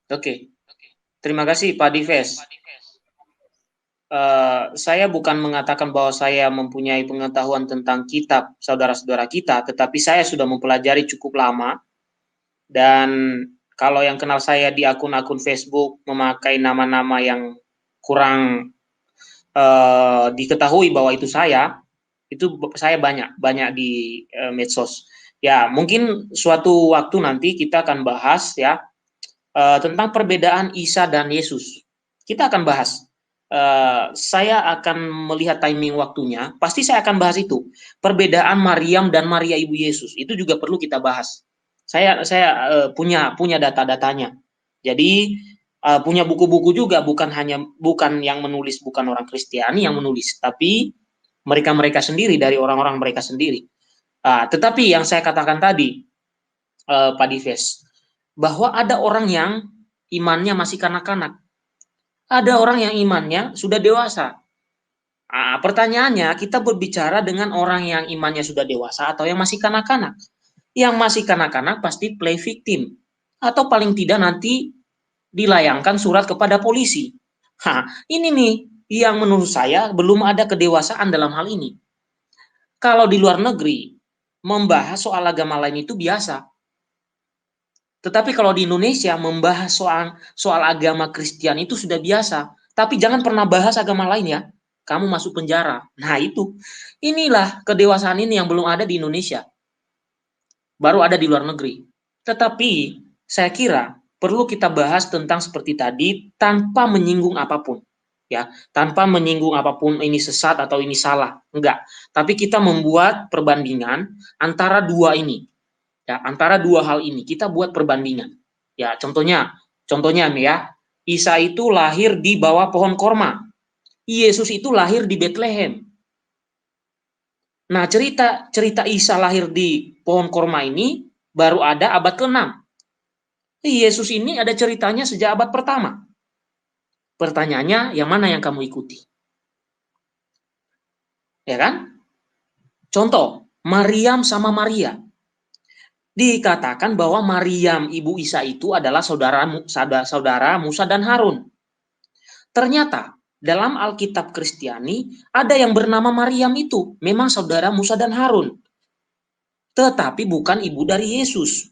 Oke, terima kasih Pak Dives. Saya bukan mengatakan bahwa saya mempunyai pengetahuan tentang kitab saudara-saudara kita, tetapi saya sudah mempelajari cukup lama, dan kalau yang kenal saya di akun-akun Facebook memakai nama-nama yang kurang diketahui bahwa itu saya banyak di medsos. Ya, mungkin suatu waktu nanti kita akan bahas ya tentang perbedaan Isa dan Yesus. Kita akan bahas. Saya akan melihat timing waktunya. Pasti saya akan bahas itu. Perbedaan Maryam dan Maria Ibu Yesus itu juga perlu kita bahas. Saya punya data-datanya. Jadi punya buku-buku juga, bukan yang menulis, bukan orang Kristiani yang menulis, tapi mereka sendiri, dari orang-orang mereka sendiri. Tetapi yang saya katakan tadi, Pak Dives, bahwa ada orang yang imannya masih kanak-kanak, ada orang yang imannya sudah dewasa. Pertanyaannya, kita berbicara dengan orang yang imannya sudah dewasa atau yang masih kanak-kanak? Yang masih kanak-kanak pasti play victim, atau paling tidak nanti dilayangkan surat kepada polisi. Ini nih yang menurut saya belum ada kedewasaan dalam hal ini. Kalau di luar negeri, membahas soal agama lain itu biasa. Tetapi kalau di Indonesia membahas soal agama Kristen itu sudah biasa. Tapi jangan pernah bahas agama lain ya. Kamu masuk penjara. Nah itu. Inilah kedewasaan ini yang belum ada di Indonesia. Baru ada di luar negeri. Tetapi saya kira perlu kita bahas tentang seperti tadi tanpa menyinggung apapun. Ya, tanpa menyinggung apapun ini sesat atau ini salah. Enggak. Tapi kita membuat perbandingan antara dua ini. Ya, antara dua hal ini kita buat perbandingan. Ya, contohnya nih ya, Isa itu lahir di bawah pohon korma. Yesus itu lahir di Bethlehem. Nah, cerita Isa lahir di pohon korma ini baru ada abad ke-6. Yesus ini ada ceritanya sejak abad pertama. Pertanyaannya, yang mana yang kamu ikuti? Ya kan? Contoh, Maryam sama Maria. Dikatakan bahwa Maryam ibu Isa itu adalah saudara Musa dan Harun. Ternyata dalam Alkitab Kristiani ada yang bernama Maryam itu memang saudara Musa dan Harun, tetapi bukan ibu dari Yesus.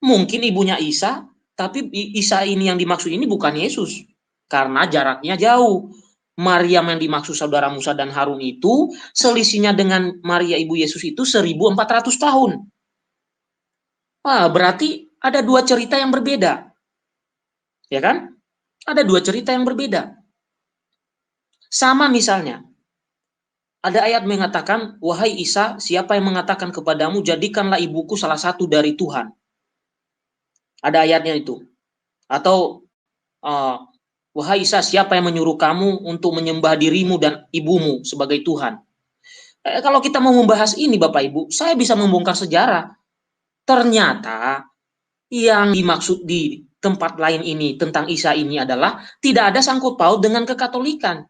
Mungkin ibunya Isa, tapi Isa ini yang dimaksud ini bukan Yesus, karena jaraknya jauh. Maryam yang dimaksud saudara Musa dan Harun itu selisihnya dengan Maria ibu Yesus itu 1400 tahun. Berarti ada dua cerita yang berbeda. Ya kan? Ada dua cerita yang berbeda. Sama misalnya, ada ayat mengatakan, wahai Isa, siapa yang mengatakan kepadamu, jadikanlah ibuku salah satu dari Tuhan. Ada ayatnya itu. Atau, wahai Isa, siapa yang menyuruh kamu untuk menyembah dirimu dan ibumu sebagai Tuhan. Kalau kita mau membahas ini Bapak Ibu, saya bisa membongkar sejarah. Ternyata yang dimaksud di tempat lain ini tentang Isa ini adalah tidak ada sangkut paut dengan kekatolikan.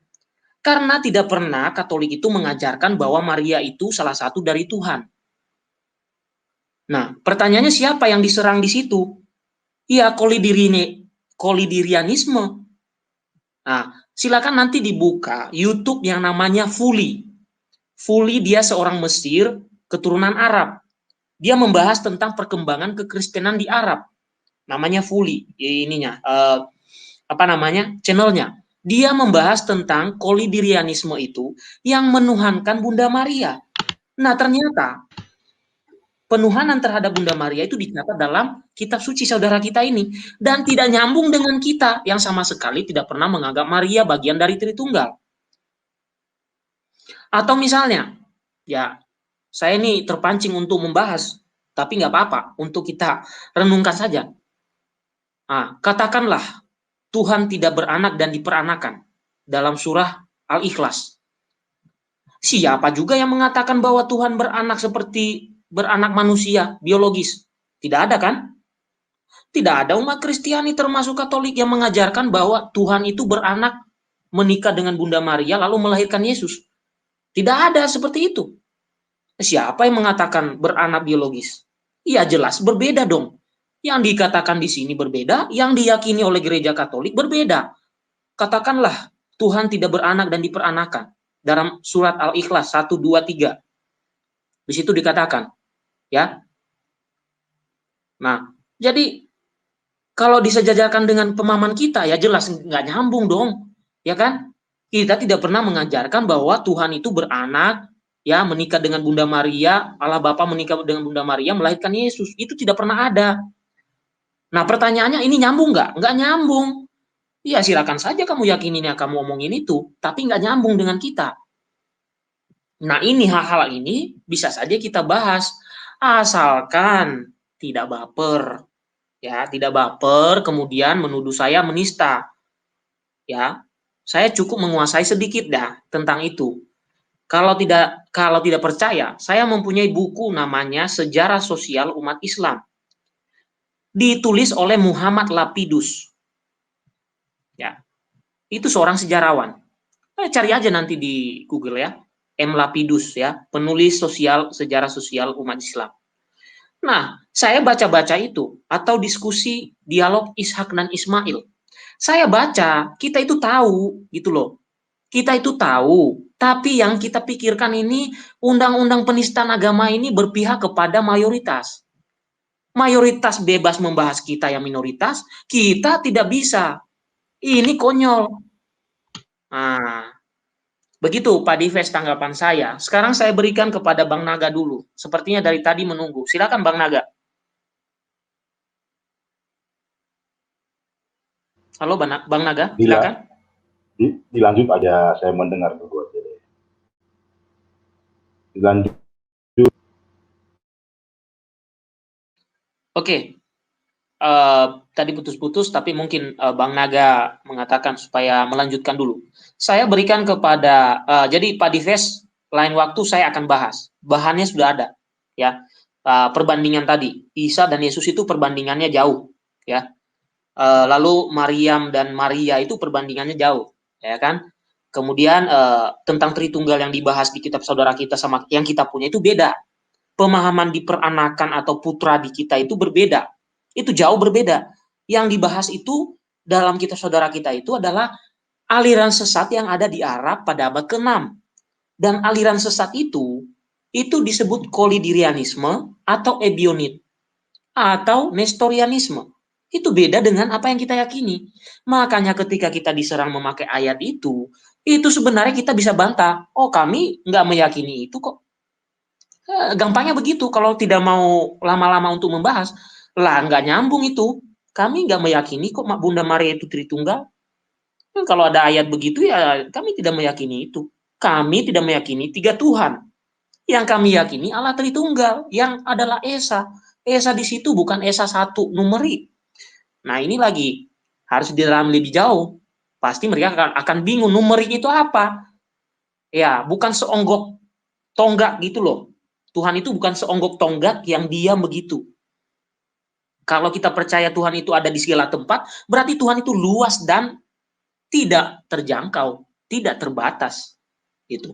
Karena tidak pernah Katolik itu mengajarkan bahwa Maria itu salah satu dari Tuhan. Nah, pertanyaannya siapa yang diserang di situ? Ya, kolidirianisme. Nah, silakan nanti dibuka YouTube yang namanya Fuli. Fuli dia seorang Mesir, keturunan Arab. Dia membahas tentang perkembangan kekristenan di Arab. Namanya Fuli, channelnya. Dia membahas tentang kolidirianisme itu yang menuhankan Bunda Maria. Nah, ternyata penuhanan terhadap Bunda Maria itu dicatat dalam kitab suci saudara kita ini dan tidak nyambung dengan kita yang sama sekali tidak pernah menganggap Maria bagian dari Tritunggal. Atau misalnya, ya saya ini terpancing untuk membahas, tapi nggak apa-apa untuk kita renungkan saja. Katakanlah Tuhan tidak beranak dan diperanakan dalam surah Al-Ikhlas. Siapa juga yang mengatakan bahwa Tuhan beranak seperti beranak manusia biologis? Tidak ada kan? Tidak ada umat Kristiani termasuk Katolik yang mengajarkan bahwa Tuhan itu beranak, menikah dengan Bunda Maria lalu melahirkan Yesus. Tidak ada seperti itu. Siapa yang mengatakan beranak biologis? Iya jelas berbeda dong. Yang dikatakan di sini berbeda, yang diyakini oleh gereja Katolik berbeda. Katakanlah Tuhan tidak beranak dan diperanakan. Dalam surat Al-Ikhlas 1, 2, 3. Di situ dikatakan, ya. Nah, jadi kalau disejajarkan dengan pemahaman kita, ya jelas nggak nyambung dong, ya kan? Kita tidak pernah mengajarkan bahwa Tuhan itu beranak, ya menikah dengan Bunda Maria, Allah Bapa menikah dengan Bunda Maria, melahirkan Yesus. Itu tidak pernah ada. Nah, pertanyaannya ini nyambung nggak? Nggak nyambung. Ya silakan saja kamu yakinin ya kamu omongin itu, tapi nggak nyambung dengan kita. Nah, ini hal-hal ini bisa saja kita bahas, asalkan tidak baper, ya tidak baper kemudian menuduh saya menista, ya. Saya cukup menguasai sedikit dah tentang itu. Kalau tidak percaya, saya mempunyai buku namanya Sejarah Sosial Umat Islam, ditulis oleh Muhammad Lapidus, ya. Itu seorang sejarawan. Cari aja nanti di Google ya, M. Lapidus ya, penulis sejarah sosial umat Islam. Nah, saya baca-baca itu atau diskusi dialog Ishak dan Ismail. Saya baca, kita itu tahu gitu loh. Kita itu tahu, tapi yang kita pikirkan ini undang-undang penistaan agama ini berpihak kepada mayoritas. Mayoritas bebas membahas kita yang minoritas, kita tidak bisa. Ini konyol. Nah, begitu Pak Dives tanggapan saya. Sekarang saya berikan kepada Bang Naga dulu. Sepertinya dari tadi menunggu. Silakan Bang Naga. Halo Bang Naga, Dila, silakan. dilanjut aja, saya mendengar dulu aja. Dilanjut. Oke. Tadi putus-putus, tapi mungkin Bang Naga mengatakan supaya melanjutkan dulu. Saya berikan kepada, jadi Pak Dives, lain waktu saya akan bahas. Bahannya sudah ada, ya. Perbandingan tadi, Isa dan Yesus itu perbandingannya jauh, ya. Lalu Maryam dan Maria itu perbandingannya jauh, ya kan? Kemudian tentang Tritunggal yang dibahas di kitab saudara kita sama yang kita punya itu beda. Pemahaman di peranakan atau putra di kita itu berbeda. Itu jauh berbeda. Yang dibahas itu dalam kitab saudara kita itu adalah aliran sesat yang ada di Arab pada abad ke-6. Dan aliran sesat itu disebut kolidirianisme atau ebionit atau nestorianisme. Itu beda dengan apa yang kita yakini. Makanya ketika kita diserang memakai ayat itu sebenarnya kita bisa bantah. Oh, kami nggak meyakini itu kok. Gampangnya begitu, kalau tidak mau lama-lama untuk membahas, lah nggak nyambung itu. Kami nggak meyakini kok Bunda Maria itu Tritunggal. Kalau ada ayat begitu ya kami tidak meyakini itu. Kami tidak meyakini tiga Tuhan. Yang kami yakini Allah Tritunggal, yang adalah Esa. Esa di situ bukan Esa satu numerik. Nah ini lagi harus didalami lebih jauh. Pasti mereka akan bingung numerik itu apa. Ya bukan seonggok tonggak gitu loh. Tuhan itu bukan seonggok tonggak yang diam begitu. Kalau kita percaya Tuhan itu ada di segala tempat, berarti Tuhan itu luas dan tidak terjangkau, tidak terbatas. Gitu.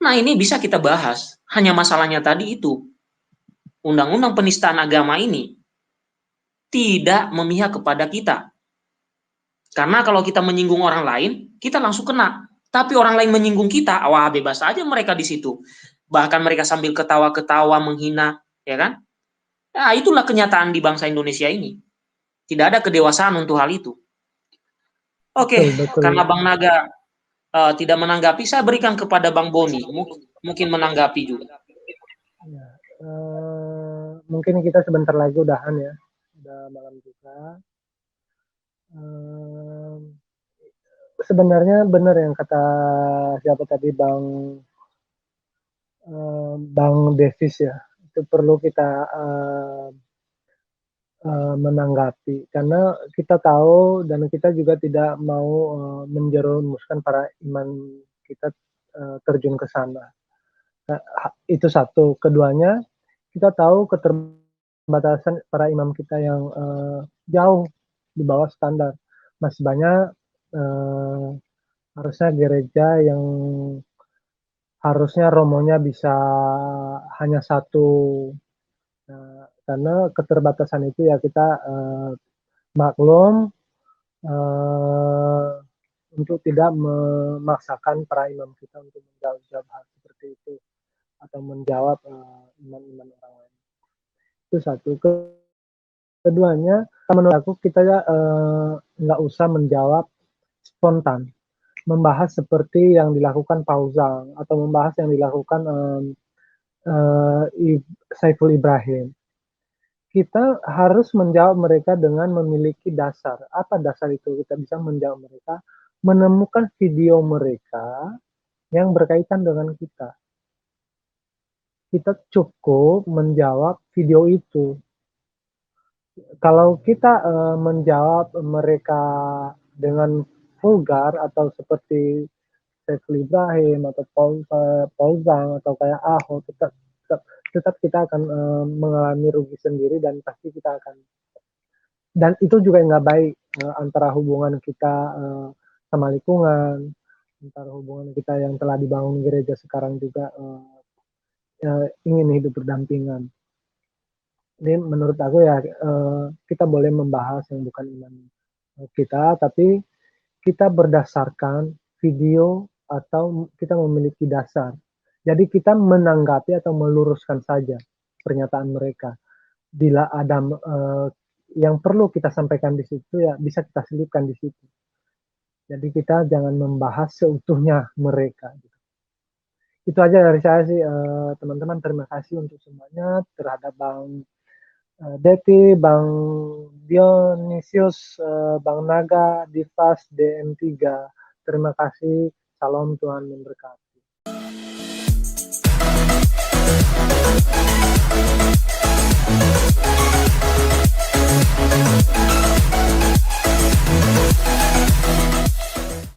Nah ini bisa kita bahas. Hanya masalahnya tadi itu, undang-undang penistaan agama ini tidak memihak kepada kita. Karena kalau kita menyinggung orang lain, kita langsung kena. Tapi orang lain menyinggung kita, wah bebas aja mereka di situ. Bahkan mereka sambil ketawa-ketawa menghina, ya kan? Nah, itulah kenyataan di bangsa Indonesia ini. Tidak ada kedewasaan untuk hal itu. Oke, Betul, betul. karena Bang Naga tidak menanggapi, saya berikan kepada Bang Boni. Mungkin menanggapi juga. Ya, mungkin kita sebentar lagi udahan ya. Udah malam juga. Sebenarnya benar yang kata siapa tadi Bang Davis ya. Itu perlu kita menanggapi karena kita tahu dan kita juga tidak mau menjerumuskan para imam kita terjun ke sana. Nah, itu satu. Keduanya, kita tahu keterbatasan para imam kita yang jauh di bawah standar. Masih banyak harusnya gereja yang harusnya romonya bisa hanya satu. Nah, karena keterbatasan itu ya kita maklum untuk tidak memaksakan para imam kita untuk menjawab hal seperti itu atau menjawab iman-iman orang lain. Itu satu. Keduanya, menurut aku kita nggak usah menjawab spontan, membahas seperti yang dilakukan Pauzang atau membahas yang dilakukan Saiful Ibrahim. Kita harus menjawab mereka dengan memiliki dasar. Apa dasar itu? Kita bisa menjawab mereka, menemukan video mereka yang berkaitan dengan kita. Kita cukup menjawab video itu. Kalau kita menjawab mereka dengan vulgar atau seperti Saiful Ibrahim atau Pauzang atau kayak Ahok, tetap kita akan mengalami rugi sendiri dan pasti kita akan, dan itu juga nggak baik antara hubungan kita sama lingkungan, antara hubungan kita yang telah dibangun gereja sekarang juga ingin hidup berdampingan. Ini menurut aku ya kita boleh membahas yang bukan iman kita, tapi kita berdasarkan video atau kita memiliki dasar. Jadi kita menanggapi atau meluruskan saja pernyataan mereka. Bila ada yang perlu kita sampaikan di situ ya bisa kita selipkan di situ. Jadi kita jangan membahas seutuhnya mereka. Itu aja dari saya sih teman-teman. Terima kasih untuk semuanya terhadap Bang Deti, Bang Dionisius, Bang Naga, Divas, DM3. Terima kasih. Salam, Tuhan memberkati.